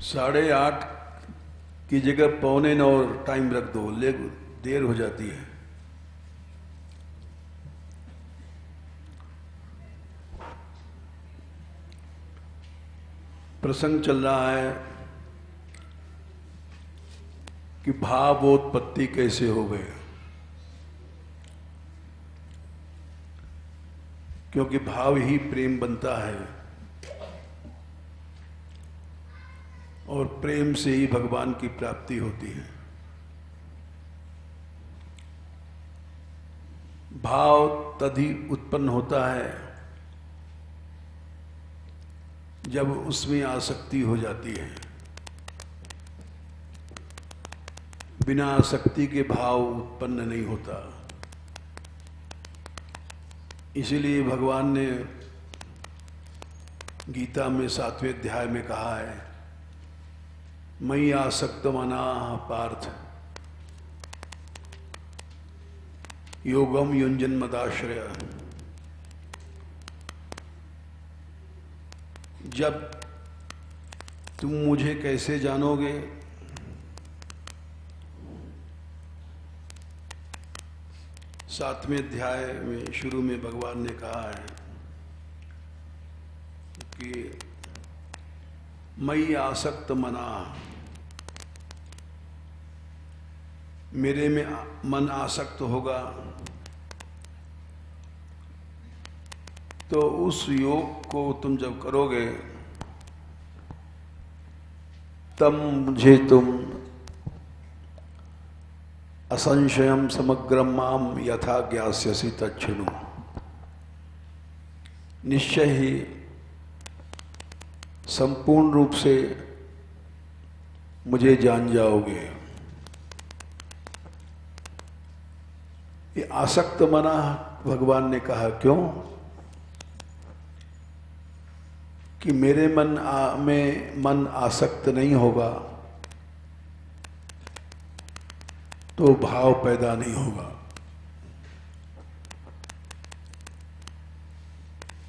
8:30 की जगह 8:45 टाइम रख दो, ले देर हो जाती है। प्रसंग चल रहा है कि भावोत्पत्ति कैसे हो गए, क्योंकि भाव ही प्रेम बनता है और प्रेम से ही भगवान की प्राप्ति होती है। भाव तभी उत्पन्न होता है जब उसमें आसक्ति हो जाती है। बिना आसक्ति के भाव उत्पन्न नहीं होता। इसीलिए भगवान ने गीता में 7वें अध्याय में कहा है, मयि आसक्त मनाः पार्थ योगम युञ्जन मदाश्रय। जब तुम मुझे कैसे जानोगे, सातवें अध्याय में शुरू में भगवान ने कहा है कि मयि आसक्त मना, मेरे में मन आसक्त होगा तो उस योग को तुम जब करोगे तब मुझे तुम असंशयम समग्रम माम यथा ज्ञास्यसि तच्छृणु। निश्चय ही संपूर्ण रूप से मुझे जान जाओगे। ये आसक्त मना भगवान ने कहा, क्यों? कि मेरे में मन आसक्त नहीं होगा तो भाव पैदा नहीं होगा।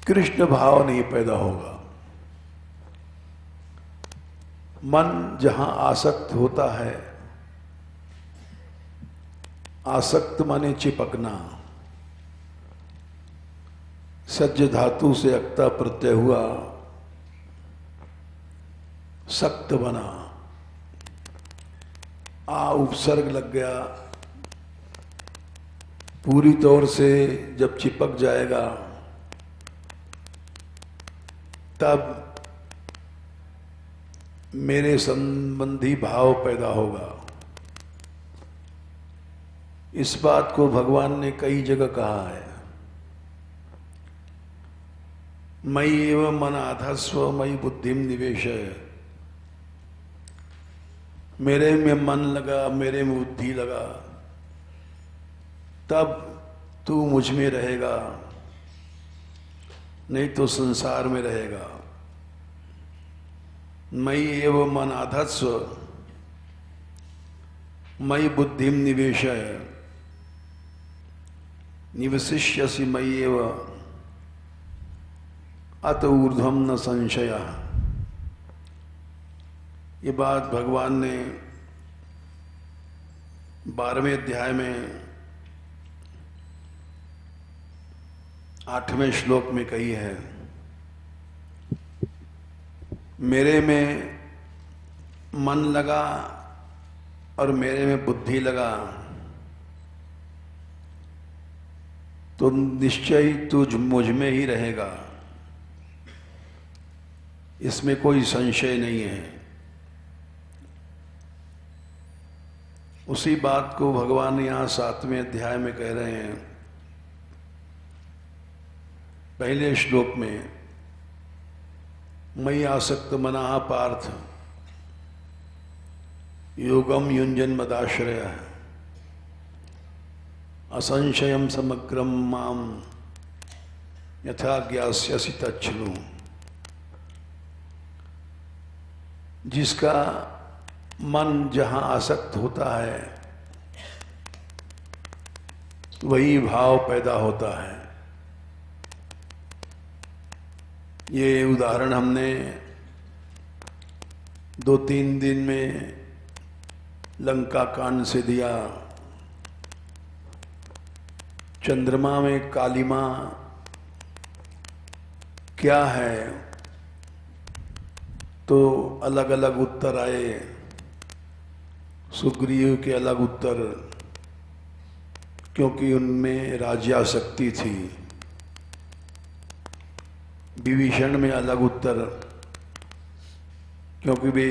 कृष्ण भाव नहीं पैदा होगा। मन जहां आसक्त होता है, आसक्त माने चिपकना, सज्ज धातु से अक्ता प्रत्यय हुआ, सक्त बना, आ उपसर्ग लग गया, पूरी तौर से जब चिपक जाएगा तब मेरे संबंधी भाव पैदा होगा। इस बात को भगवान ने कई जगह कहा है, मयि एव मन आधस्व मयि बुद्धिम निवेशय। मेरे में मन लगा, मेरे में बुद्धि लगा, तब तू मुझ में रहेगा, नहीं तो संसार में रहेगा। मयि एव मन आधत्स्व मयि बुद्धिम निवेशय निवसिष्यसि मयि एव अत ऊर्ध्वं न संशयः। ये बात भगवान ने 12वें अध्याय में 8वें श्लोक में कही है, मेरे में मन लगा और मेरे में बुद्धि लगा तो निश्चय ही तू मुझ में ही रहेगा, इसमें कोई संशय नहीं है। उसी बात को भगवान यहाँ 7वें अध्याय में कह रहे हैं। पहले श्लोक में मयि आसक्त मनाः पार्थ योगम युञ्जन मदाश्रय असंशयम समग्रम माम यथा ज्ञास्यसि तच्छृणु। जिसका मन जहां आसक्त होता है वही भाव पैदा होता है। ये उदाहरण हमने 2-3 दिन में लंका कांड से दिया। चंद्रमा में कालिमा क्या है, तो अलग अलग उत्तर आए। सुग्रीव के अलग उत्तर, क्योंकि उनमें राज्याशक्ति थी। विभीषण में अलग उत्तर, क्योंकि वे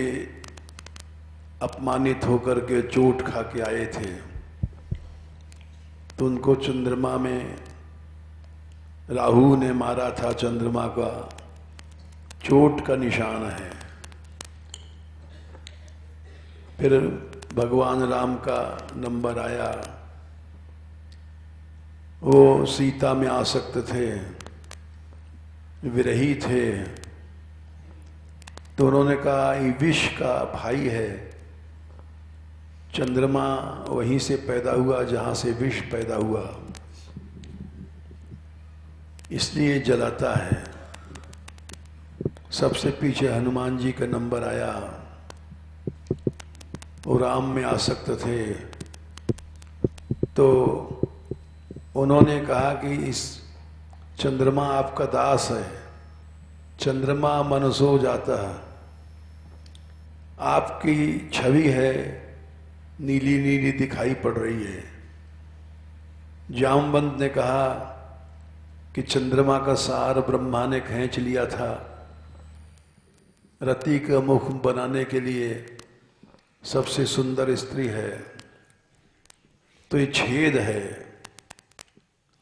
अपमानित होकर के चोट खा के आए थे, तो उनको चंद्रमा में राहु ने मारा था। चंद्रमा का चोट का निशान है। फिर भगवान राम का नंबर आया। वो सीता में आसक्त थे, विरही थे, तो उन्होंने कहा ये विष का भाई है। चंद्रमा वहीं से पैदा हुआ जहां से विष पैदा हुआ, इसलिए जलाता है। सबसे पीछे हनुमान जी का नंबर आया। वो राम में आसक्त थे, तो उन्होंने कहा कि इस चंद्रमा आपका दास है। चंद्रमा मनसो जाता है, आपकी छवि है नीली नीली दिखाई पड़ रही है। जामवंत ने कहा कि चंद्रमा का सार ब्रह्मा ने खींच लिया था। रति का मुख बनाने के लिए सबसे सुंदर स्त्री है, तो ये छेद है,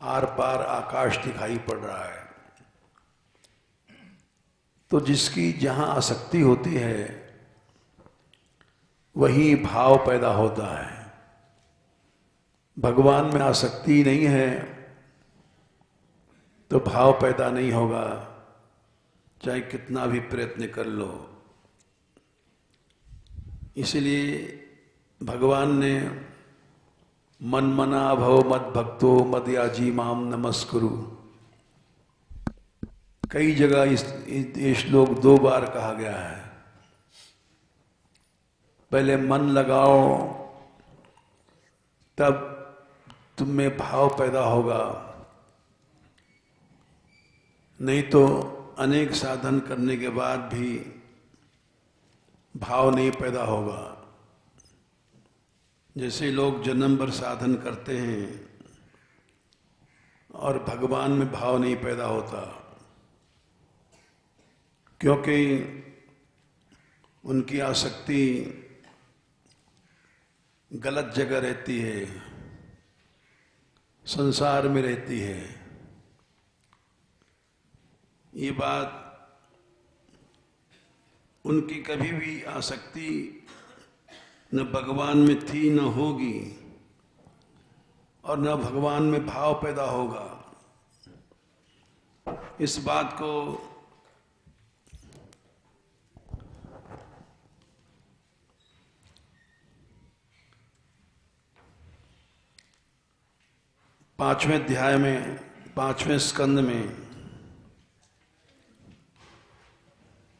आर पार आकाश दिखाई पड़ रहा है। तो जिसकी जहां आसक्ति होती है वहीं भाव पैदा होता है। भगवान में आसक्ति नहीं है तो भाव पैदा नहीं होगा, चाहे कितना भी प्रयत्न कर लो। इसलिए भगवान ने मन मना भव मद भक्तो मद याजी माम नमस्कुरु, कई जगह इस श्लोक 2 बार कहा गया है। पहले मन लगाओ, तब तुम में भाव पैदा होगा, नहीं तो अनेक साधन करने के बाद भी भाव नहीं पैदा होगा। जैसे लोग जन्म भर साधन करते हैं और भगवान में भाव नहीं पैदा होता, क्योंकि उनकी आसक्ति गलत जगह रहती है, संसार में रहती है। ये बात उनकी कभी भी आसक्ति न भगवान में थी न होगी, और न भगवान में भाव पैदा होगा। इस बात को पांचवें अध्याय में 5वें स्कंद में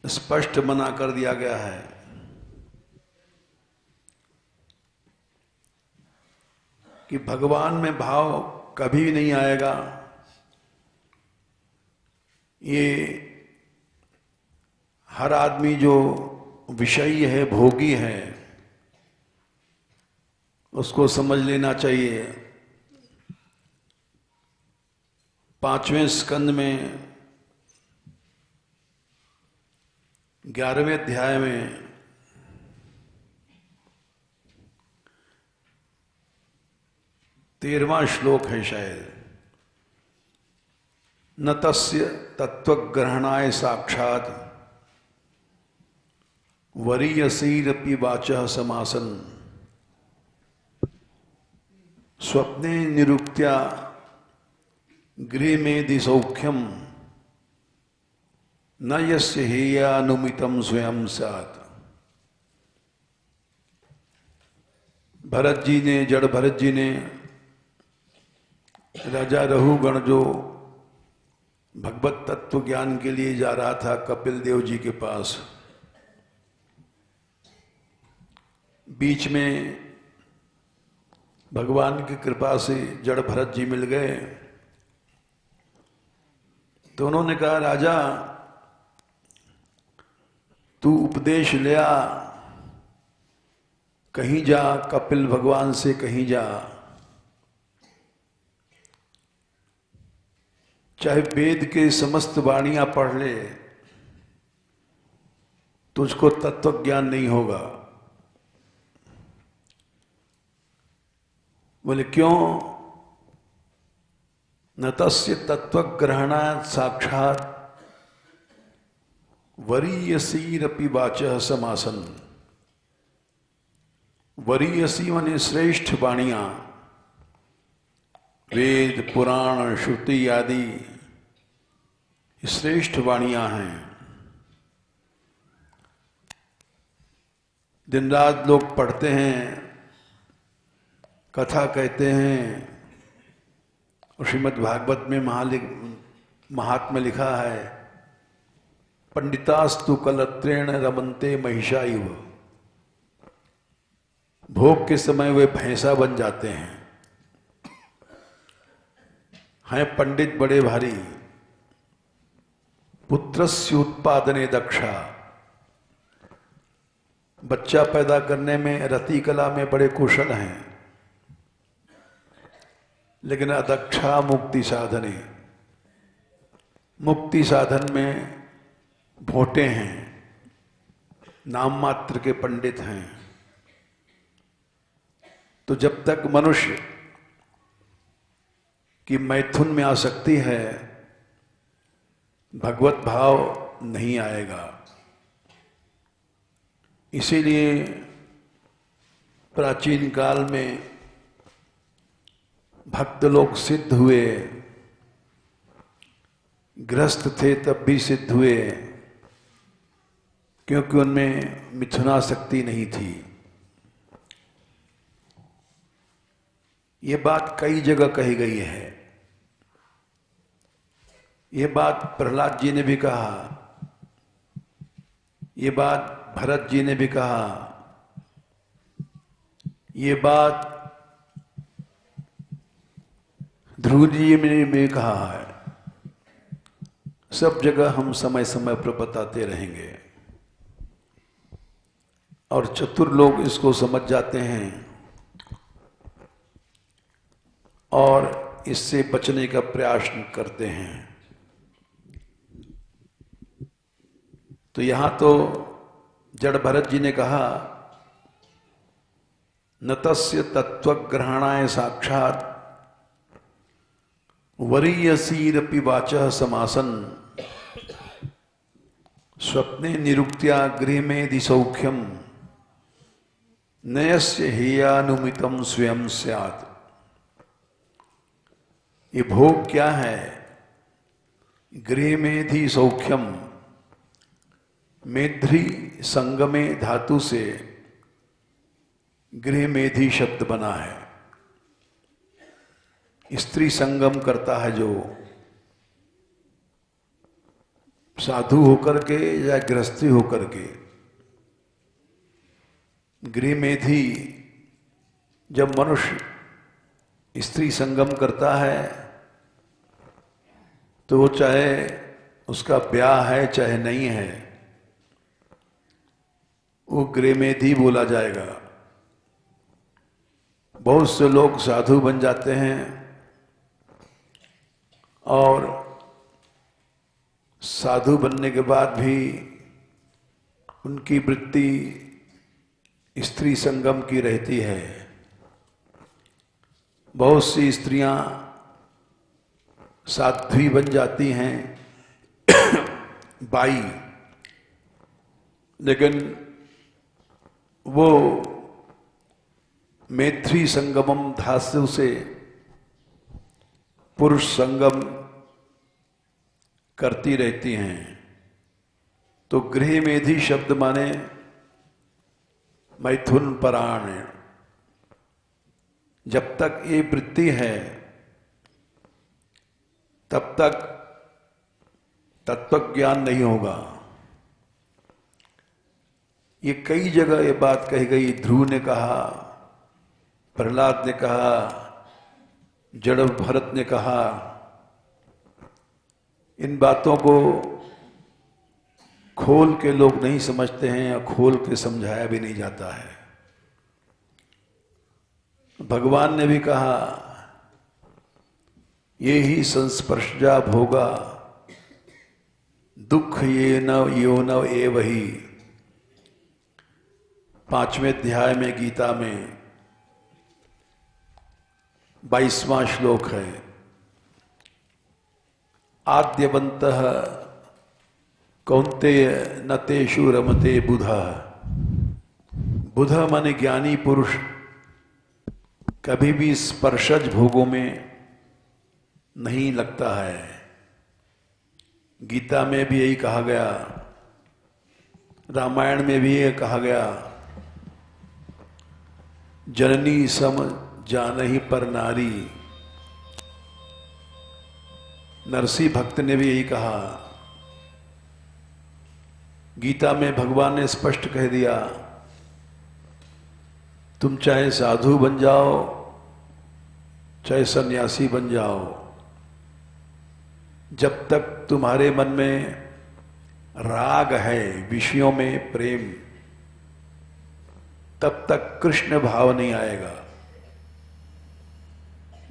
स्पष्ट मना कर दिया गया है कि भगवान में भाव कभी नहीं आएगा। ये हर आदमी जो विषयी है, भोगी है, उसको समझ लेना चाहिए। 5वें स्कंद में 11वें अध्याय में तेरहवां श्लोक है शायद, न तस्य तत्वग्रहणाय साक्षात् वरीयसीरपि वाचः समासन स्वप्ने निरुक्त्या गृह में दिसौख्यम न यस्य हेयानुमितम स्वयं स्यात्। भरत जी ने, जड़ भरत जी ने राजा रहुगण जो भगवत तत्व ज्ञान के लिए जा रहा था कपिल देव जी के पास, बीच में भगवान की कृपा से जड़ भरत जी मिल गए। तो उन्होंने कहा, राजा तू उपदेश ले आ, कहीं जा, कपिल भगवान से कहीं जा, चाहे वेद के समस्त वाणियां पढ़ ले, तुझको तत्व ज्ञान नहीं होगा। बोले क्यों? न तस्य तत्व ग्रहणात् साक्षात वरीयसीरपि वाचः समासन। वरीयसी माने श्रेष्ठ वाणियां, वेद पुराण श्रुति आदि श्रेष्ठ वाणियां हैं। दिन रात लोग पढ़ते हैं, कथा कहते हैं। श्रीमद् भागवत में महात्म्य लिखा है, पंडितास्तु कलत्रेण रमन्ते महिषाइव। भोग के समय वे भैंसा बन जाते हैं पंडित बड़े भारी। पुत्रस्य उत्पादने दक्षा, बच्चा पैदा करने में रति कला में बड़े कुशल हैं, लेकिन अदक्षा मुक्ति साधने, मुक्ति साधन में भोटे हैं, नाम मात्र के पंडित हैं। तो जब तक मनुष्य की मैथुन में आसक्ति है, भगवत भाव नहीं आएगा। इसीलिए प्राचीन काल में भक्त लोग सिद्ध हुए, गृहस्थ थे तब भी सिद्ध हुए, क्योंकि उनमें मिथुनासक्ति नहीं थी। ये बात कई जगह कही गई है। ये बात प्रहलाद जी ने भी कहा, ये बात भरत जी ने भी कहा, ये बात ध्रुव जी ने भी कहा है। सब जगह हम समय समय पर बताते रहेंगे और चतुर लोग इसको समझ जाते हैं और इससे बचने का प्रयास करते हैं। तो यहां तो जड़ भरत जी ने कहा, न तस्य तत्वग्रहणाय साक्षात वरीयसीरपि वाचः समासन। स्वप्ने निरुक्त्या गृहमेधि सौख्यम नयस्य हेयानुमितम स्वयं स्यात्। ये भोग क्या है? गृहमेधि सौख्यम, मेध्री संगमे धातु से गृहमेधि शब्द बना है। स्त्री संगम करता है जो, साधु होकर के या गृहस्थी होकर के। गृहमेधि, जब मनुष्य स्त्री संगम करता है तो वो चाहे उसका ब्याह है चाहे नहीं है, वो गृहमेधि बोला जाएगा। बहुत से लोग साधु बन जाते हैं और साधु बनने के बाद भी उनकी वृत्ति स्त्री संगम की रहती है। बहुत सी स्त्रियां साध्वी बन जाती हैं, बाई, लेकिन वो मैत्री संगमम धातु से पुरुष संगम करती रहती हैं। तो गृहमेधि शब्द माने मैथुन परायण। जब तक ये वृत्ति है तब तक तत्व ज्ञान नहीं होगा। ये कई जगह ये बात कही गई। ध्रुव ने कहा, प्रहलाद ने कहा, जड़ भरत ने कहा। इन बातों को खोल के लोग नहीं समझते हैं और खोल के समझाया भी नहीं जाता है। भगवान ने भी कहा, ये ही संस्पर्शजा भोगा दुख ये न यो न ए वही। 5वें अध्याय में गीता में 22वां श्लोक है। आद्यवन्तः कौन्तेय न तेषु रमते बुधा। बुध माने ज्ञानी पुरुष कभी भी स्पर्शज भोगों में नहीं लगता है। गीता में भी यही कहा गया, रामायण में भी ये कहा गया, जननी सम जानहि पर नारी। नरसी भक्त ने भी यही कहा। गीता में भगवान ने स्पष्ट कह दिया, तुम चाहे साधु बन जाओ चाहे सन्यासी बन जाओ, जब तक तुम्हारे मन में राग है, विषयों में प्रेम, तब तक कृष्ण भाव नहीं आएगा।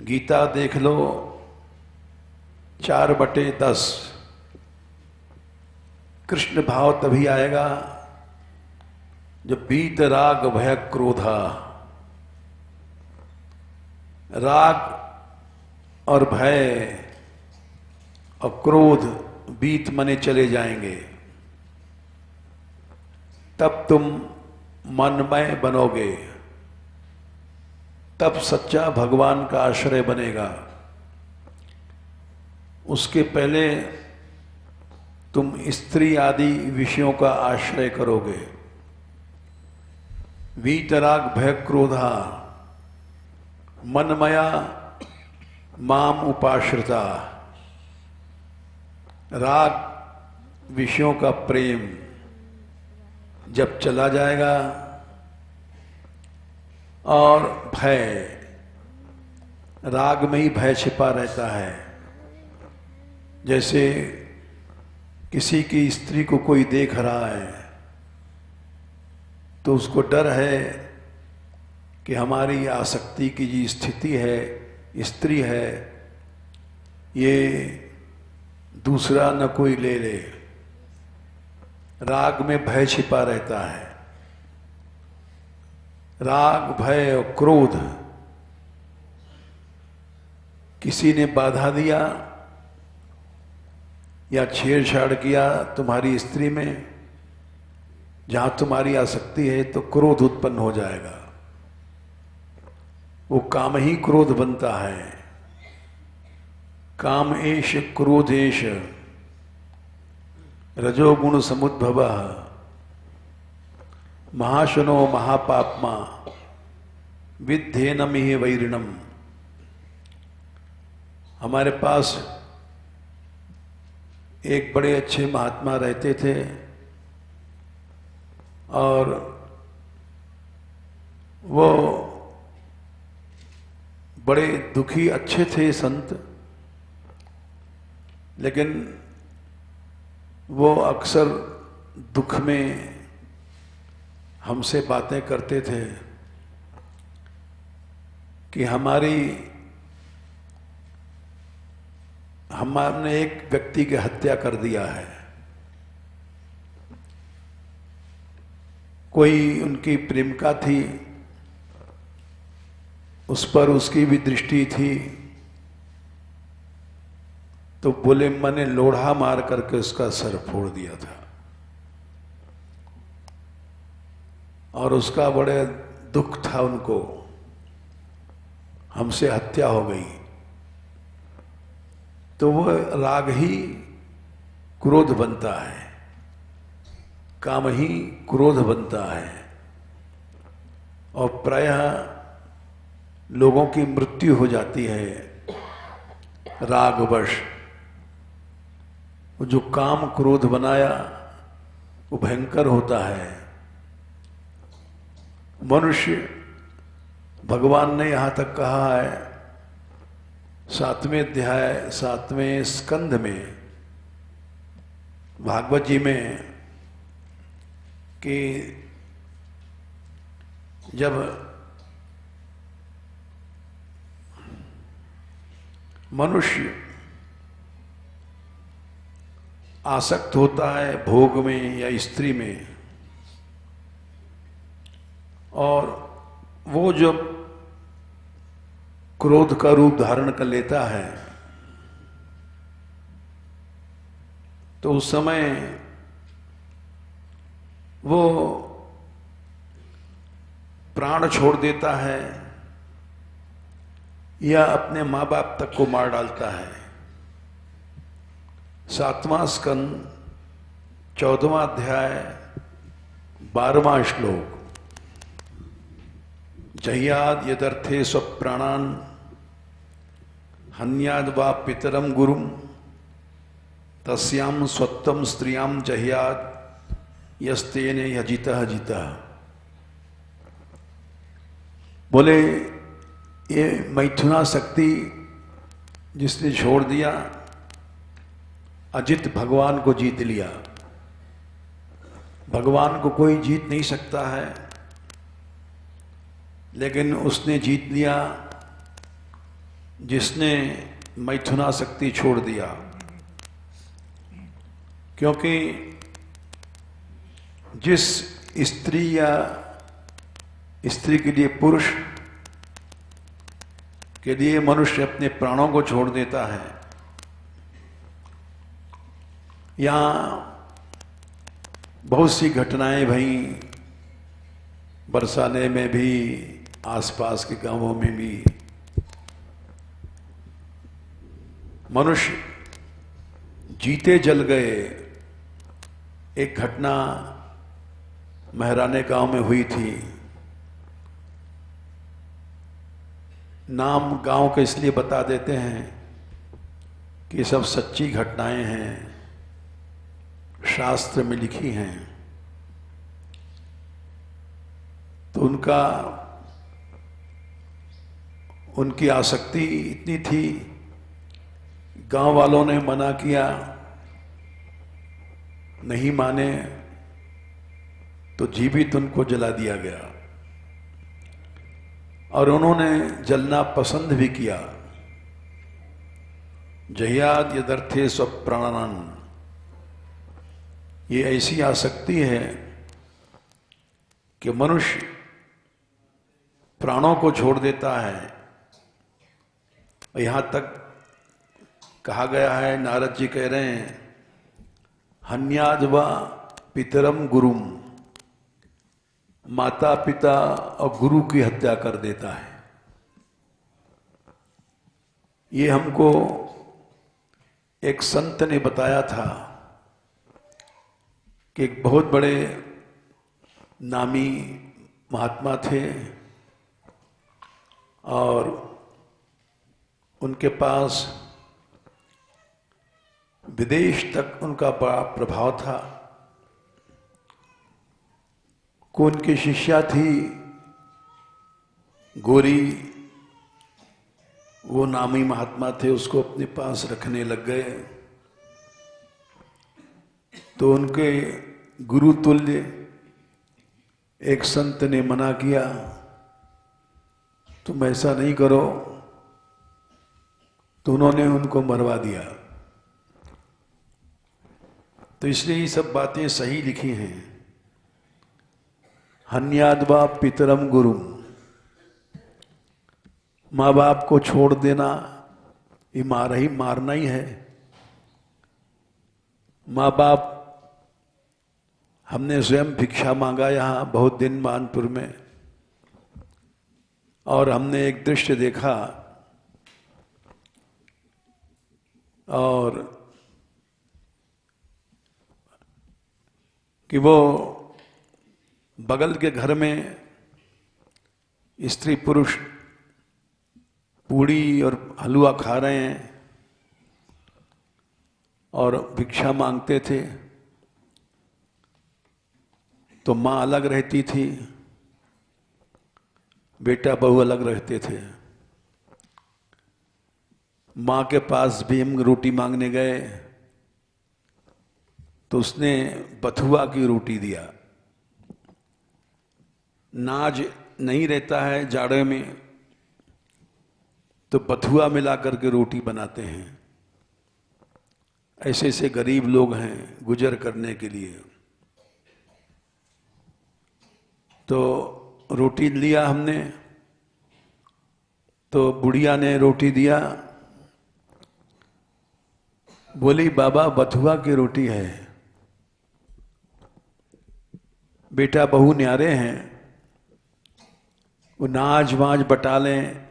गीता देख लो 4/10। कृष्ण भाव तभी आएगा जब बीत राग भय क्रोधा। राग और भय और क्रोध बीत मने चले जाएंगे, तब तुम मनमय बनोगे, तब सच्चा भगवान का आश्रय बनेगा। उसके पहले तुम स्त्री आदि विषयों का आश्रय करोगे। वीतराग भय क्रोधा मनमया माम उपाश्रिता। राग विषयों का प्रेम जब चला जाएगा और भय, राग में ही भय छिपा रहता है। जैसे किसी की स्त्री को कोई देख रहा है तो उसको डर है कि हमारी आसक्ति की जो स्थिति है, स्त्री है, ये दूसरा न कोई ले ले। राग में भय छिपा रहता है। राग भय और क्रोध, किसी ने बाधा दिया या छेड़छाड़ किया तुम्हारी स्त्री में, जहां तुम्हारी आसक्ति है तो क्रोध उत्पन्न हो जाएगा। वो काम ही क्रोध बनता है। काम एष क्रोधेश रजोगुण समुद्भव महाशनो महापाप्मा विद्धेनमिह वैरिणम। हमारे पास एक बड़े अच्छे महात्मा रहते थे और वो बड़े दुखी अच्छे थे संत, लेकिन वो अक्सर दुख में हमसे बातें करते थे कि हमने एक व्यक्ति की हत्या कर दिया है। कोई उनकी प्रेमिका थी, उस पर उसकी भी दृष्टि थी, तो बोले मैंने लोढ़ा मार करके उसका सर फोड़ दिया था और उसका बड़े दुख था उनको, हमसे हत्या हो गई। तो वह राग ही क्रोध बनता है, काम ही क्रोध बनता है और प्रायः लोगों की मृत्यु हो जाती है रागवश। वो जो काम क्रोध बनाया वो भयंकर होता है। मनुष्य, भगवान ने यहां तक कहा है 7वें अध्याय 7वें स्कंध में भागवत जी में कि जब मनुष्य आसक्त होता है भोग में या स्त्री में, और वो जब क्रोध का रूप धारण कर लेता है तो उस समय वो प्राण छोड़ देता है या अपने माँ बाप तक को मार डालता है। 7वां स्कंद 14वां अध्याय 12वां श्लोक, जह्याद यदर्थे स्वप्राणान हन्याद वा पितरम गुरुम तस्याम स्वत्वम स्त्रियाम जह्याद यस्तेने यजितः जितः। बोले ये मैथुना शक्ति जिसने छोड़ दिया, अजित भगवान को जीत लिया। भगवान को कोई जीत नहीं सकता है, लेकिन उसने जीत लिया जिसने मैथुना शक्ति छोड़ दिया। क्योंकि जिस स्त्री या स्त्री के लिए पुरुष के लिए मनुष्य अपने प्राणों को छोड़ देता है, यहां बहुत सी घटनाएं भई, बरसाने में भी, आसपास के गांवों में भी। मनुष्य जीते जल गए। एक घटना महराने गांव में हुई थी। नाम गांव के इसलिए बता देते हैं कि सब सच्ची घटनाएं हैं, शास्त्र में लिखी हैं। तो उनकी आसक्ति इतनी थी, गांव वालों ने मना किया, नहीं माने तो जीवित उनको जला दिया गया। और उन्होंने जलना पसंद भी किया। जह्याद यदर्थे स्वप्राणान, ये ऐसी आसक्ति है कि मनुष्य प्राणों को छोड़ देता है। यहां तक कहा गया है, नारद जी कह रहे हैं, हन्याद वा पितरम गुरुम, माता पिता और गुरु की हत्या कर देता है। ये हमको एक संत ने बताया था कि एक बहुत बड़े नामी महात्मा थे और उनके पास विदेश तक उनका बड़ा प्रभाव था। को उनकी शिष्या थी गोरी, वो नामी महात्मा थे, उसको अपने पास रखने लग गए। तो उनके गुरु तुल्य एक संत ने मना किया, तुम ऐसा नहीं करो। तो उन्होंने उनको मरवा दिया। तो इसलिए ये सब बातें सही लिखी हैं। हन्याद्वा पितरम गुरुम, माँ बाप को छोड़ देना ये मारना ही है। माँ बाप, हमने स्वयं भिक्षा मांगा यहाँ बहुत दिन मानपुर में, और हमने एक दृश्य देखा और कि वो बगल के घर में स्त्री पुरुष पूड़ी और हलवा खा रहे हैं और भिक्षा मांगते थे। तो माँ अलग रहती थी बेटा बहू अलग रहते थे। माँ के पास भीम रोटी मांगने गए तो उसने बथुआ की रोटी दिया। नाज नहीं रहता है जाड़े में तो बथुआ मिला करके रोटी बनाते हैं। ऐसे ऐसे गरीब लोग हैं गुजर करने के लिए। तो रोटी लिया हमने, तो बुढ़िया ने रोटी दिया, बोली बाबा बथुआ की रोटी है। बेटा बहू न्यारे हैं, वो नाज वाज बटा लें,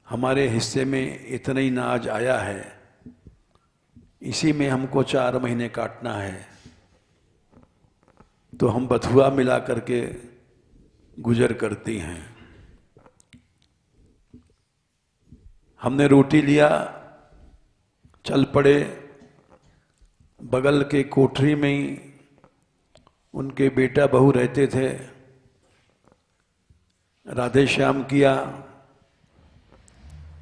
हमारे हिस्से में इतना ही नाज आया है, इसी में हमको 4 महीने काटना है, तो हम बथुआ मिला करके गुजर करती हैं। हमने रोटी लिया, चल पड़े। बगल के कोठरी में ही उनके बेटा बहू रहते थे। राधे श्याम किया,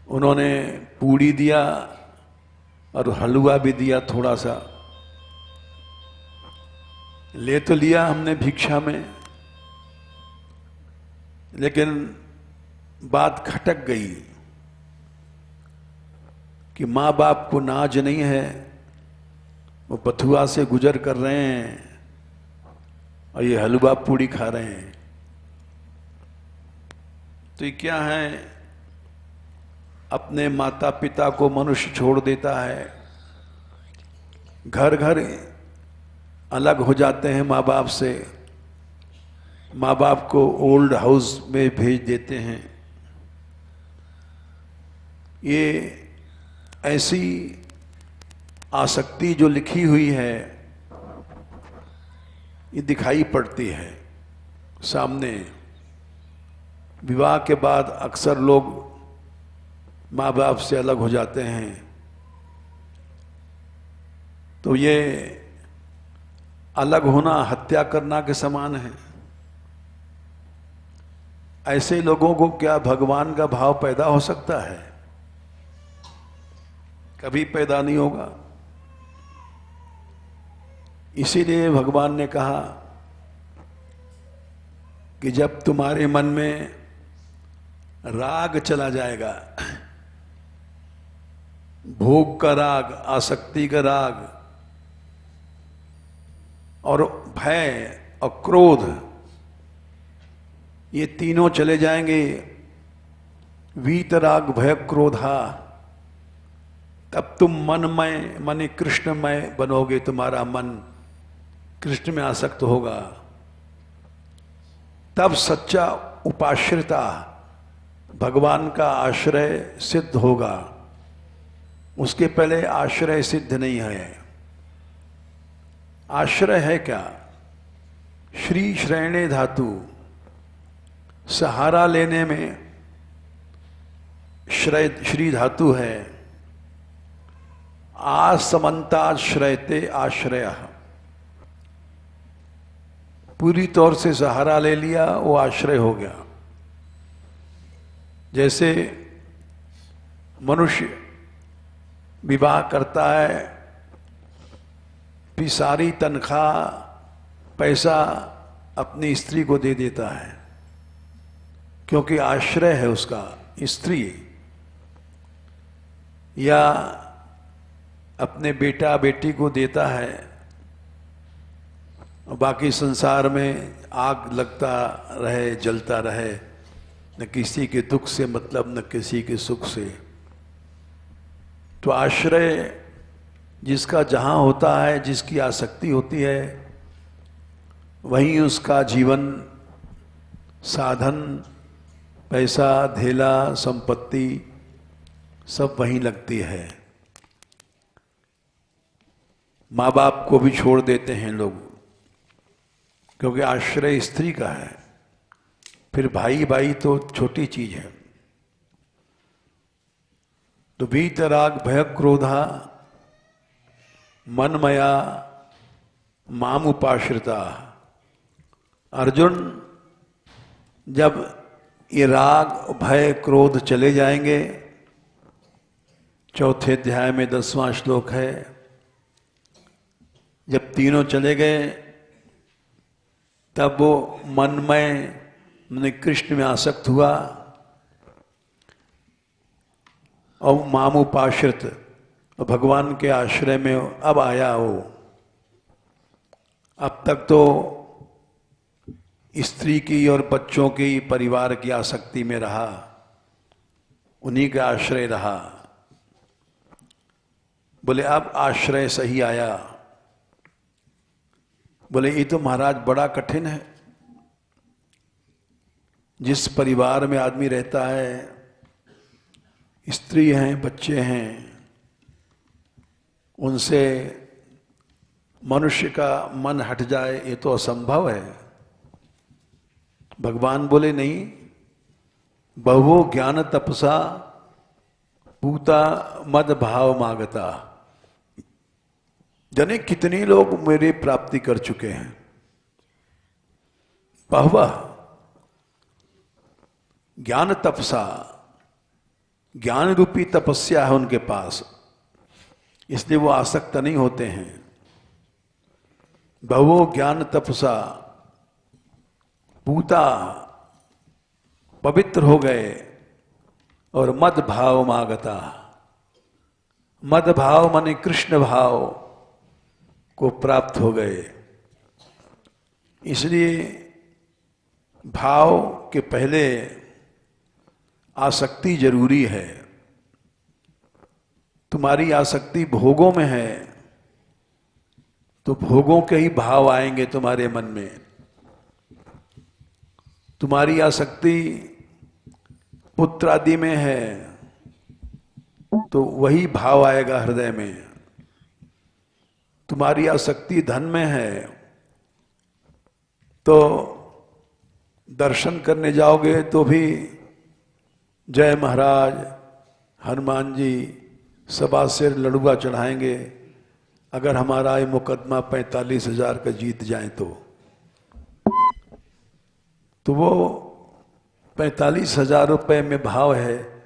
उन्होंने पूड़ी दिया और हलवा भी दिया थोड़ा सा। ले तो लिया हमने भिक्षा में, लेकिन बात खटक गई कि माँ बाप को नाज नहीं है, वो बथुआ से गुजर कर रहे हैं और ये हलवा पूड़ी खा रहे हैं। तो ये क्या है, अपने माता पिता को मनुष्य छोड़ देता है, घर घर अलग हो जाते हैं माँ बाप से, माँ बाप को ओल्ड हाउस में भेज देते हैं। ये ऐसी आसक्ति जो लिखी हुई है ये दिखाई पड़ती है सामने। विवाह के बाद अक्सर लोग माँ बाप से अलग हो जाते हैं, तो ये अलग होना हत्या करना के समान है। ऐसे लोगों को क्या भगवान का भाव पैदा हो सकता है? कभी पैदा नहीं होगा। इसीलिए भगवान ने कहा कि जब तुम्हारे मन में राग चला जाएगा, भोग का राग, आसक्ति का राग और भय और क्रोध, ये तीनों चले जाएंगे, वीतराग भय क्रोधा, तब तुम मनमय माने कृष्णमय बनोगे। तुम्हारा मन कृष्ण में आसक्त होगा, तब सच्चा उपाश्रिता भगवान का आश्रय सिद्ध होगा। उसके पहले आश्रय सिद्ध नहीं है। आश्रय है क्या? श्री श्रेणे धातु, सहारा लेने में श्री धातु है। आसमंताश्रयते आश्रय, पूरी तौर से सहारा ले लिया, वो आश्रय हो गया। जैसे मनुष्य विवाह करता है, फिर सारी तनख्वाह पैसा अपनी स्त्री को दे देता है, क्योंकि आश्रय है उसका स्त्री। या अपने बेटा बेटी को देता है, बाकी संसार में आग लगता रहे, जलता रहे, न किसी के दुख से मतलब न किसी के सुख से। तो आश्रय जिसका जहाँ होता है, जिसकी आसक्ति होती है, वहीं उसका जीवन, साधन, पैसा, धेला, संपत्ति सब वहीं लगती है। माँ बाप को भी छोड़ देते हैं लोग, क्योंकि आश्रय स्त्री का है। फिर भाई भाई तो छोटी चीज है। तो वीतराग भय क्रोधा मनमया माम उपाश्रिता। अर्जुन, जब ये राग भय क्रोध चले जाएंगे। चौथे अध्याय में 10वां श्लोक है, जब तीनों चले गए तब वो मनमय मैंने कृष्ण में आसक्त हुआ और मामुपाश्रित भगवान के आश्रय में अब आया हो। अब तक तो स्त्री की और बच्चों की परिवार की आसक्ति में रहा, उन्हीं का आश्रय रहा। बोले अब आश्रय सही आया। बोले ये तो महाराज बड़ा कठिन है। जिस परिवार में आदमी रहता है, स्त्री हैं, बच्चे हैं, उनसे मनुष्य का मन हट जाए ये तो असंभव है। भगवान बोले नहीं, बहु ज्ञान तपसा पूता मद भाव मागता। जाने कितने लोग मेरी प्राप्ति कर चुके हैं। बहुवा ज्ञान तपसा, ज्ञान रूपी तपस्या है उनके पास, इसलिए वो आसक्त नहीं होते हैं। बहु ज्ञान तपसा पूता पवित्र हो गए और मद भाव मागता। मद भाव माने कृष्ण भाव को प्राप्त हो गए। इसलिए भाव के पहले आसक्ति जरूरी है। तुम्हारी आसक्ति भोगों में है तो भोगों के ही भाव आएंगे तुम्हारे मन में। तुम्हारी आसक्ति पुत्र आदि में है तो वही भाव आएगा हृदय में। तुम्हारी आसक्ति धन में है तो दर्शन करने जाओगे तो भी जय महाराज हनुमान जी सवा सिर लड़ुआ चढ़ाएंगे। अगर हमारा ये मुकदमा 45,000 का जीत जाए तो वो 45,000 रुपए में भाव है,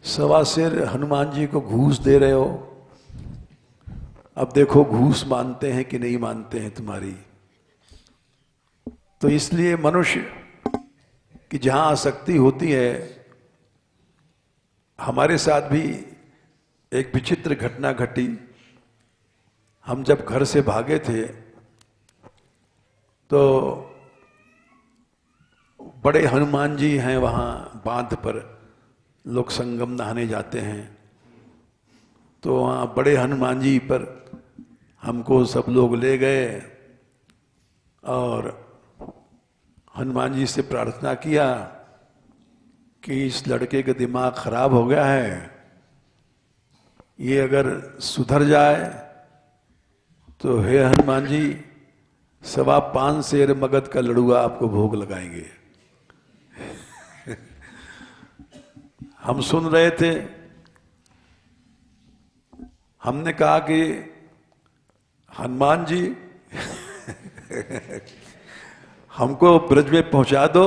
सवा सिर हनुमान जी को घूस दे रहे हो। अब देखो घूस मानते हैं कि नहीं मानते हैं तुम्हारी। तो इसलिए मनुष्य की जहां आसक्ति होती है, हमारे साथ भी एक विचित्र घटना घटी। हम जब घर से भागे थे तो बड़े हनुमान जी हैं वहाँ बांध पर, लोग संगम नहाने जाते हैं। तो वहाँ बड़े हनुमान जी पर हमको सब लोग ले गए और हनुमान जी से प्रार्थना किया कि इस लड़के का दिमाग खराब हो गया है, ये अगर सुधर जाए तो हे हनुमान जी 5.25 सेर मगध का लड़ुआ आपको भोग लगाएंगे। हम सुन रहे थे। हमने कहा कि हनुमान जी हमको ब्रज में पहुंचा दो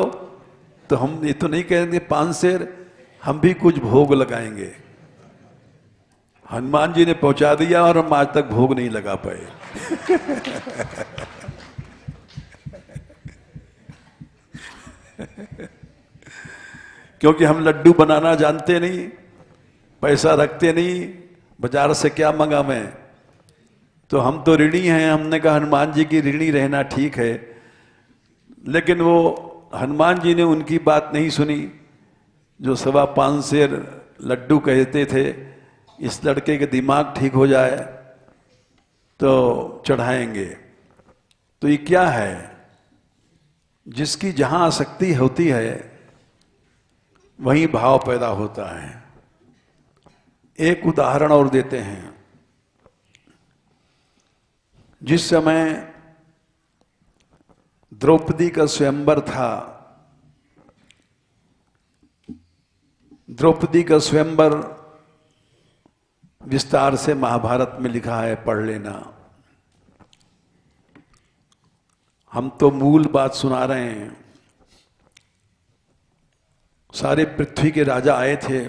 तो हम ये तो नहीं कहेंगे 5 सेर, हम भी कुछ भोग लगाएंगे। हनुमान जी ने पहुंचा दिया और हम आज तक भोग नहीं लगा पाए। क्योंकि हम लड्डू बनाना जानते नहीं, पैसा रखते नहीं, बाजार से क्या मंगा मैं। तो हम तो ऋणी हैं। हमने कहा हनुमान जी की ऋणी रहना ठीक है, लेकिन वो हनुमान जी ने उनकी बात नहीं सुनी। जो 5.25 सेर लड्डू कहते थे, इस लड़के के दिमाग ठीक हो जाए तो चढ़ाएंगे। तो ये क्या है? जिसकी जहां आसक्ति होती है वहीं भाव पैदा होता है। एक उदाहरण और देते हैं। जिस समय द्रौपदी का स्वयंवर था, द्रौपदी का स्वयंवर विस्तार से महाभारत में लिखा है, पढ़ लेना। हम तो मूल बात सुना रहे हैं। सारे पृथ्वी के राजा आए थे।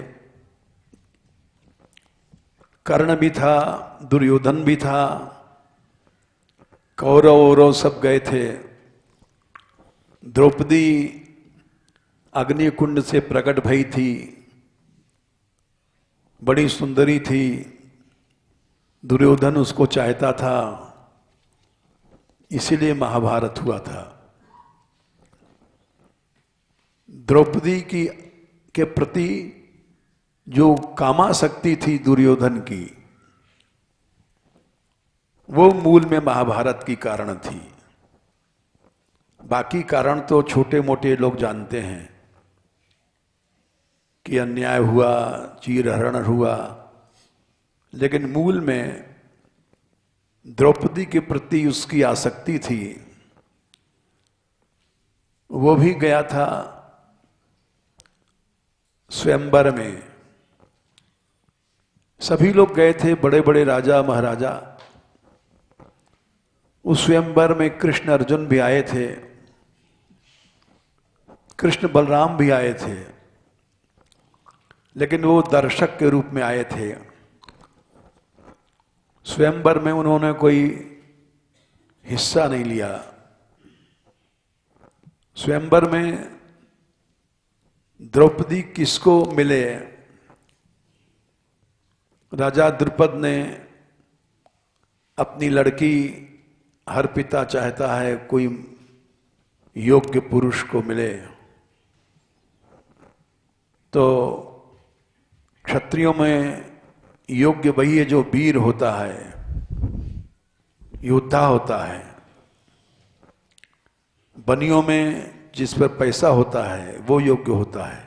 कर्ण भी था, दुर्योधन भी था, कौरव औरव सब गए थे। द्रौपदी अग्निकुंड से प्रकट भई थी, बड़ी सुंदरी थी। दुर्योधन उसको चाहता था, इसीलिए महाभारत हुआ था। द्रौपदी की के प्रति जो कामासक्ति थी दुर्योधन की, वो मूल में महाभारत की कारण थी। बाकी कारण तो छोटे मोटे लोग जानते हैं कि अन्याय हुआ, चीरहरण हुआ, लेकिन मूल में द्रौपदी के प्रति उसकी आसक्ति थी। वो भी गया था स्वयंवर में, सभी लोग गए थे, बड़े बड़े राजा महाराजा। उस स्वयंवर में कृष्ण अर्जुन भी आए थे, कृष्ण बलराम भी आए थे, लेकिन वो दर्शक के रूप में आए थे। स्वयंवर में उन्होंने कोई हिस्सा नहीं लिया। स्वयंवर में द्रौपदी किसको मिले? राजा द्रुपद ने अपनी लड़की, हर पिता चाहता है कोई योग्य पुरुष को मिले, तो क्षत्रियों में योग्य वही है जो वीर होता है, योद्धा होता है। बनियों में जिस पर पैसा होता है वो योग्य होता है,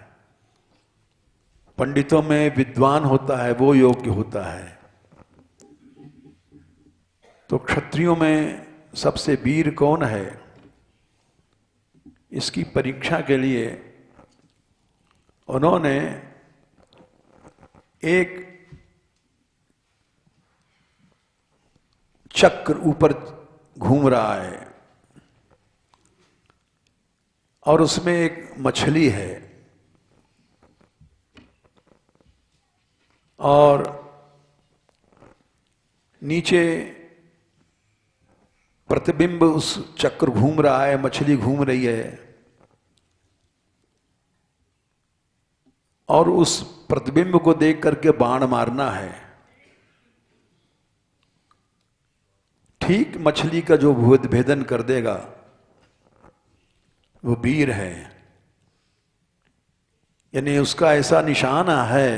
पंडितों में विद्वान होता है वो योग्य होता है। तो क्षत्रियों में सबसे वीर कौन है? इसकी परीक्षा के लिए उन्होंने एक चक्र ऊपर घूम रहा है और उसमें एक मछली है, और नीचे प्रतिबिंब उस चक्र घूम रहा है, मछली घूम रही है, और उस प्रतिबिंब को देख करके बाण मारना है। ठीक मछली का जो भेदन कर देगा वो वीर है। यानी उसका ऐसा निशाना है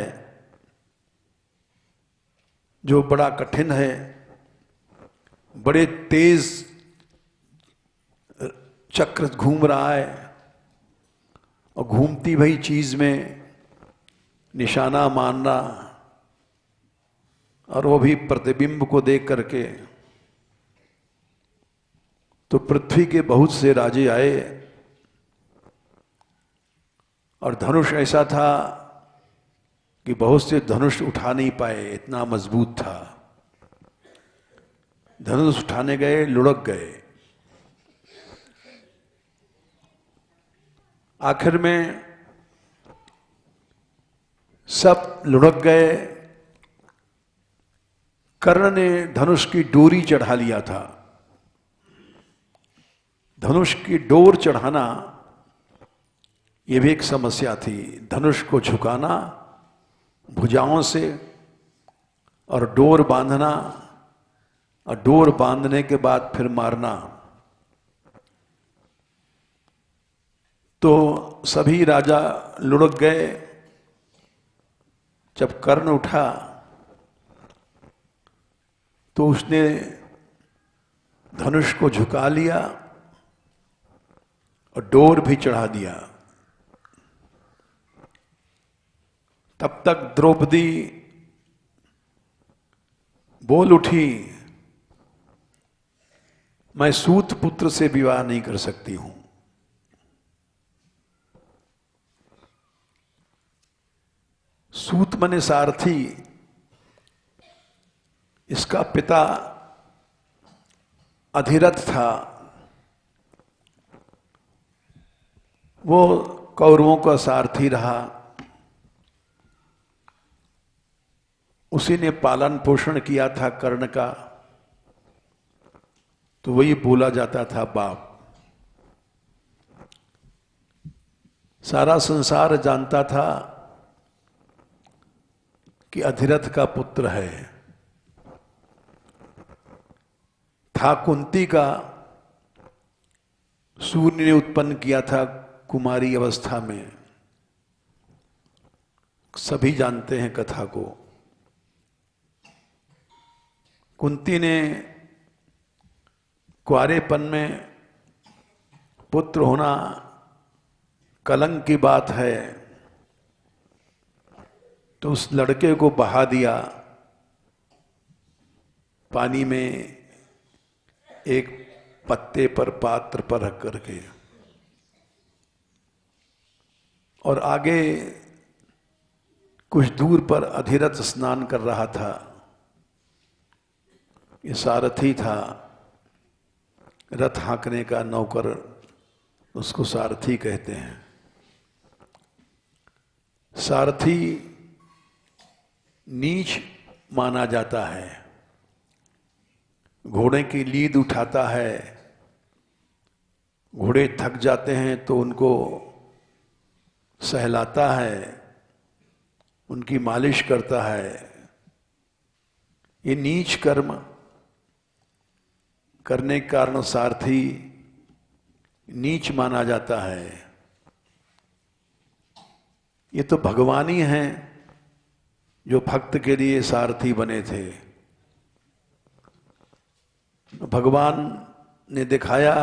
जो बड़ा कठिन है, बड़े तेज चक्र घूम रहा है, और घूमती भई चीज में निशाना मारना, और वो भी प्रतिबिंब को देख करके। तो पृथ्वी के बहुत से राजे आए, और धनुष ऐसा था कि बहुत से धनुष उठा नहीं पाए, इतना मजबूत था। धनुष उठाने गए, लुढ़क गए। आखिर में सब लुढ़क गए। कर्ण ने धनुष की डोरी चढ़ा लिया था। धनुष की डोर चढ़ाना ये भी एक समस्या थी। धनुष को झुकाना भुजाओं से, और डोर बांधना, और डोर बांधने के बाद फिर मारना। तो सभी राजा लुढ़क गए। जब कर्ण उठा तो उसने धनुष को झुका लिया और डोर भी चढ़ा दिया। तब तक द्रौपदी बोल उठी, मैं सूत पुत्र से विवाह नहीं कर सकती हूं। सूत मने सारथी। इसका पिता अधिरथ था। वो कौरवों का सारथी रहा, उसी ने पालन पोषण किया था कर्ण का, तो वही बोला जाता था बाप। सारा संसार जानता था कि अधिरथ का पुत्र है। था कुंती का, सूर्य ने उत्पन्न किया था कुमारी अवस्था में, सभी जानते हैं कथा को। कुंती ने कुआरेपन में पुत्र होना कलंक की बात है, तो उस लड़के को बहा दिया पानी में, एक पत्ते पर पात्र पर रख करके, और आगे कुछ दूर पर अधिरथ स्नान कर रहा था। ये सारथी था, रथ हाँकने का नौकर, उसको सारथी कहते हैं। सारथी नीच माना जाता है, घोड़े की लीद उठाता है, घोड़े थक जाते हैं तो उनको सहलाता है, उनकी मालिश करता है। ये नीच कर्म करने के कारण सारथी नीच माना जाता है। ये तो भगवान ही हैं जो भक्त के लिए सारथी बने थे। भगवान ने दिखाया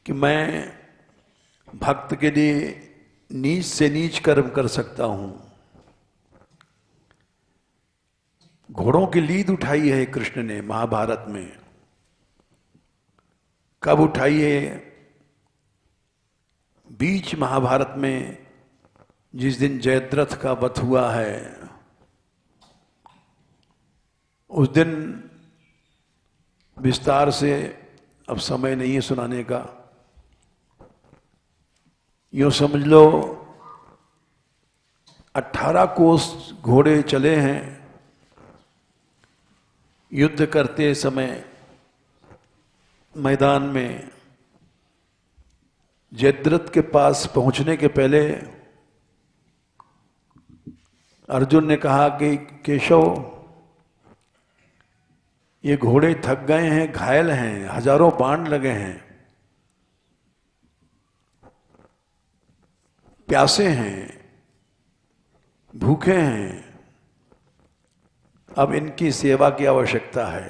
कि मैं भक्त के लिए नीच से नीच कर्म कर सकता हूं। घोड़ों की लीद उठाई है कृष्ण ने महाभारत में। कब उठाई है? बीच महाभारत में, जिस दिन जयद्रथ का वध हुआ है, उस दिन विस्तार से अब समय नहीं है सुनाने का। यूं समझ लो 18 कोस घोड़े चले हैं युद्ध करते समय मैदान में। जयद्रथ के पास पहुंचने के पहले अर्जुन ने कहा कि केशव, ये घोड़े थक गए हैं, घायल हैं, हजारों बाण लगे हैं, प्यासे हैं, भूखे हैं, अब इनकी सेवा की आवश्यकता है।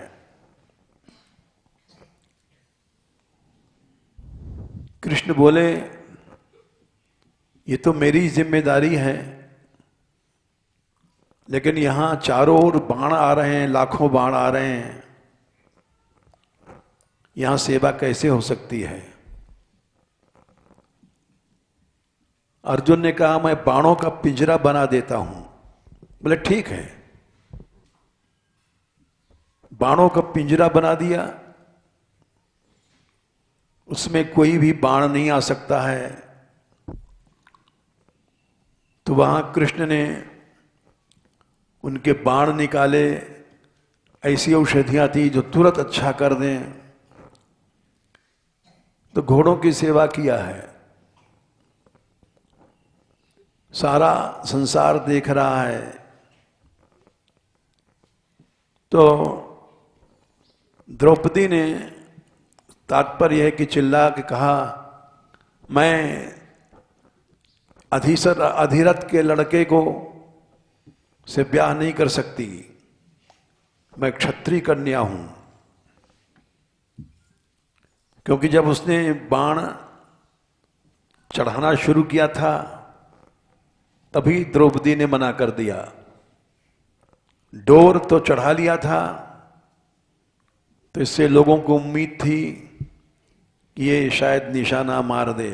कृष्ण बोले, ये तो मेरी जिम्मेदारी है, लेकिन यहां चारों ओर बाण आ रहे हैं, लाखों बाण आ रहे हैं, यहां सेवा कैसे हो सकती है? अर्जुन ने कहा, मैं बाणों का पिंजरा बना देता हूं। बोले ठीक है। बाणों का पिंजरा बना दिया, उसमें कोई भी बाण नहीं आ सकता है। तो वहां कृष्ण ने उनके बाण निकाले, ऐसी औषधियां थी जो तुरंत अच्छा कर दें। तो घोड़ों की सेवा किया है। सारा संसार देख रहा है। तो द्रौपदी ने, तात्पर्य है कि चिल्ला के कहा, मैं अधिरथ के लड़के को से ब्याह नहीं कर सकती, मैं क्षत्रिय कन्या हूं। क्योंकि जब उसने बाण चढ़ाना शुरू किया था, तभी द्रौपदी ने मना कर दिया। डोर तो चढ़ा लिया था, तो इससे लोगों को उम्मीद थी कि ये शायद निशाना मार दे।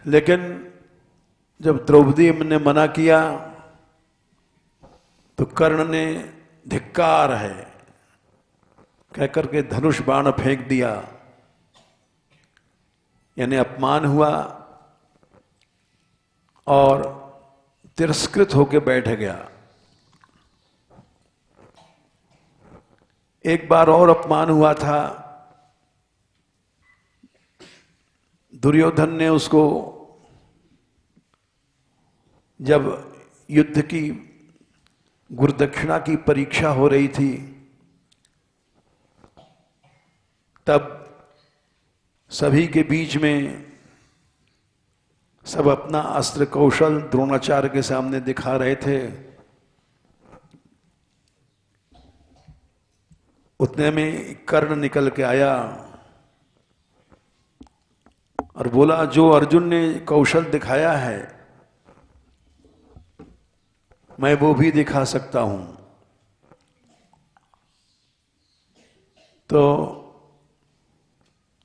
लेकिन जब द्रौपदी ने मना किया, तो कर्ण ने धिक्कार है कहकर के धनुष बाण फेंक दिया। यानी अपमान हुआ और तिरस्कृत होकर बैठ गया। एक बार और अपमान हुआ था, दुर्योधन ने उसको जब युद्ध की गुरुदक्षिणा की परीक्षा हो रही थी तब सभी के बीच में सब अपना अस्त्र कौशल द्रोणाचार्य के सामने दिखा रहे थे। उतने में कर्ण निकल के आया और बोला, जो अर्जुन ने कौशल दिखाया है मैं वो भी दिखा सकता हूं। तो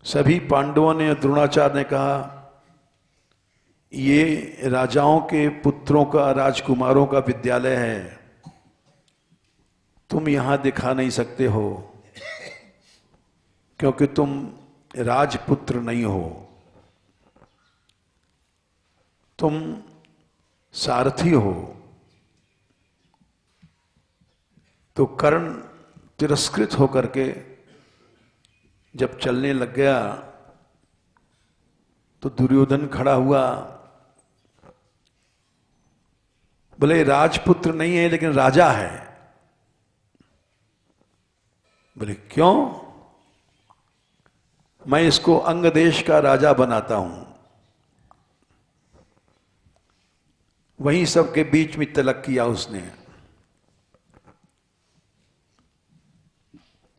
सभी पांडवों ने, द्रोणाचार्य ने कहा, ये राजाओं के पुत्रों का, राजकुमारों का विद्यालय है, तुम यहां दिखा नहीं सकते हो क्योंकि तुम राजपुत्र नहीं हो, तुम सारथी हो। तो कर्ण तिरस्कृत होकर के जब चलने लग गया तो दुर्योधन खड़ा हुआ, बोले राजपुत्र नहीं है लेकिन राजा है। बोले क्यों? मैं इसको अंग देश का राजा बनाता हूं। वहीं सबके बीच में तलक किया उसने।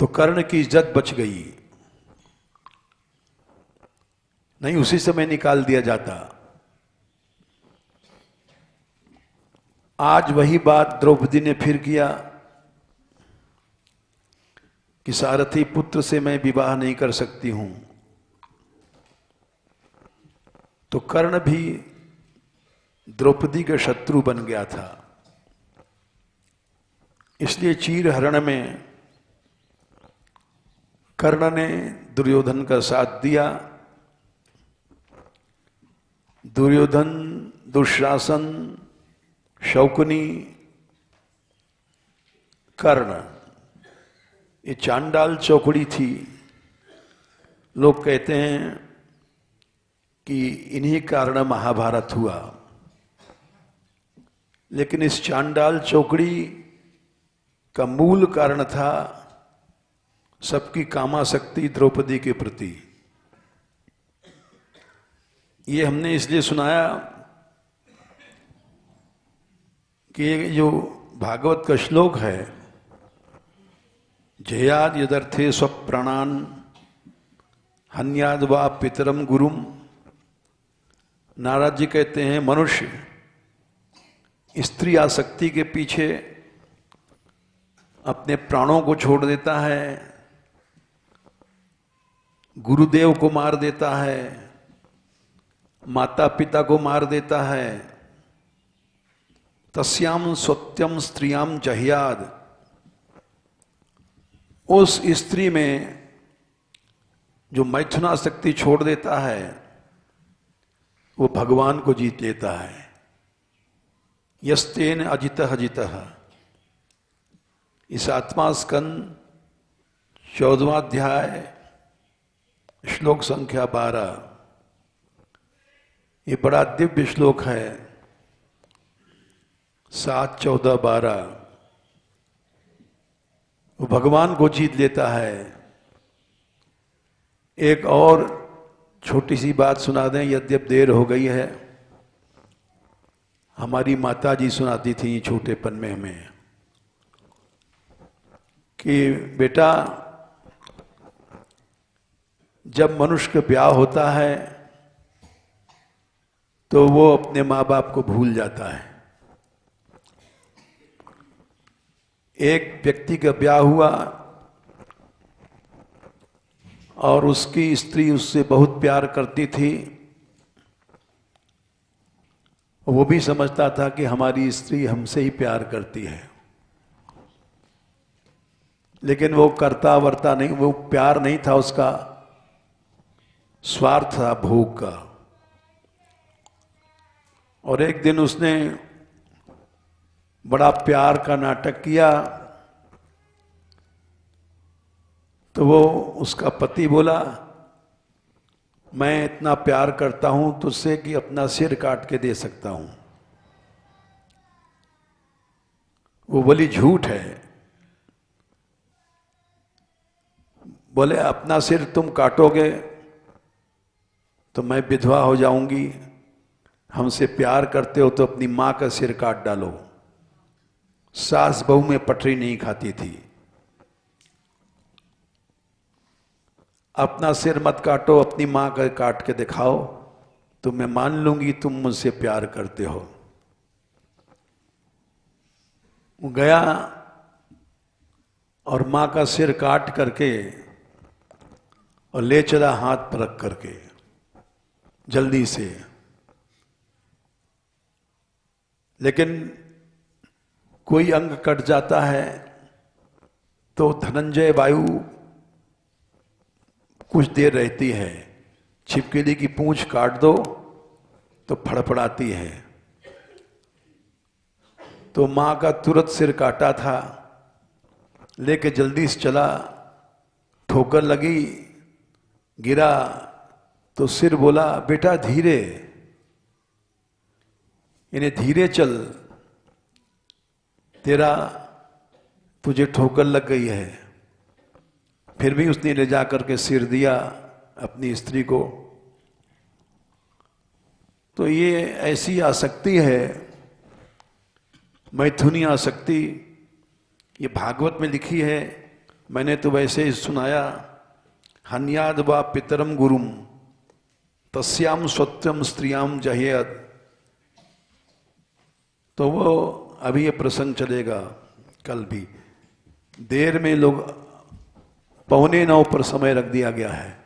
तो कर्ण की इज्जत बच गई, नहीं उसी समय निकाल दिया जाता। आज वही बात द्रौपदी ने फिर किया कि सारथी पुत्र से मैं विवाह नहीं कर सकती हूं। तो कर्ण भी द्रौपदी का शत्रु बन गया था। इसलिए चीरहरण में कर्ण ने दुर्योधन का साथ दिया। दुर्योधन, दुशासन, शौकुनी, कर्ण, ये चांडाल चौकड़ी थी। लोग कहते हैं कि इन्हीं कारण महाभारत हुआ, लेकिन इस चांडाल चौकड़ी का मूल कारण था सबकी कामासक्ति द्रौपदी के प्रति। ये हमने इसलिए सुनाया कि ये जो भागवत का श्लोक है, जयाद यदर्थे स्वप्राणान हन्याद वा पितरम गुरुम। नारद जी कहते हैं मनुष्य स्त्री आसक्ति के पीछे अपने प्राणों को छोड़ देता है, गुरुदेव को मार देता है, माता पिता को मार देता है। तस्याम सत्यम स्त्रियाम जह्याद, उस स्त्री में जो मैथुनासक्ति छोड़ देता है वो भगवान को जीत लेता है। यस्तेन अजितः जितः। इस आत्मा स्कंद 14वां अध्याय श्लोक संख्या 12, ये बड़ा दिव्य श्लोक है। 7, 14, 12 वो भगवान को जीत लेता है। एक और छोटी सी बात सुना दें, यद्यप देर हो गई है। हमारी माता जी सुनाती थी छोटेपन में हमें कि बेटा, जब मनुष्य का ब्याह होता है तो वो अपने माँ बाप को भूल जाता है। एक व्यक्ति का ब्याह हुआ और उसकी स्त्री उससे बहुत प्यार करती थी। वो भी समझता था कि हमारी स्त्री हमसे ही प्यार करती है, लेकिन वो करता वर्ता नहीं, वो प्यार नहीं था उसका, स्वार्थ था भोग का। और एक दिन उसने बड़ा प्यार का नाटक किया, तो वो उसका पति बोला, मैं इतना प्यार करता हूं तुझसे कि अपना सिर काट के दे सकता हूं। वो बोली झूठ है। बोले अपना सिर तुम काटोगे तो मैं विधवा हो जाऊंगी, हमसे प्यार करते हो तो अपनी मां का सिर काट डालो। सास बहू में पटरी नहीं खाती थी। अपना सिर मत काटो, अपनी मां का काट के दिखाओ तो मैं मान लूंगी तुम मुझसे प्यार करते हो। वो गया और मां का सिर काट करके और ले चला हाथ पर रख करके जल्दी से। लेकिन कोई अंग कट जाता है तो धनंजय वायु कुछ देर रहती है। छिपकली की पूंछ काट दो तो फड़फड़ाती है। तो मां का तुरंत सिर काटा था, लेके जल्दी से चला, ठोकर लगी, गिरा तो सिर बोला बेटा धीरे, इन्हें धीरे चल, तेरा तुझे ठोकर लग गई है। फिर भी उसने ले जाकर के सिर दिया अपनी स्त्री को। तो ये ऐसी आसक्ति है, मैथुनी आसक्ति, ये भागवत में लिखी है। मैंने तो वैसे ही सुनाया, हन्याद वा पितरम गुरुम तस्याम सत्यम स्त्रियाम जहेयत। तो वो अभी ये प्रसंग चलेगा कल भी। देर में लोग 8:45 पर समय रख दिया गया है।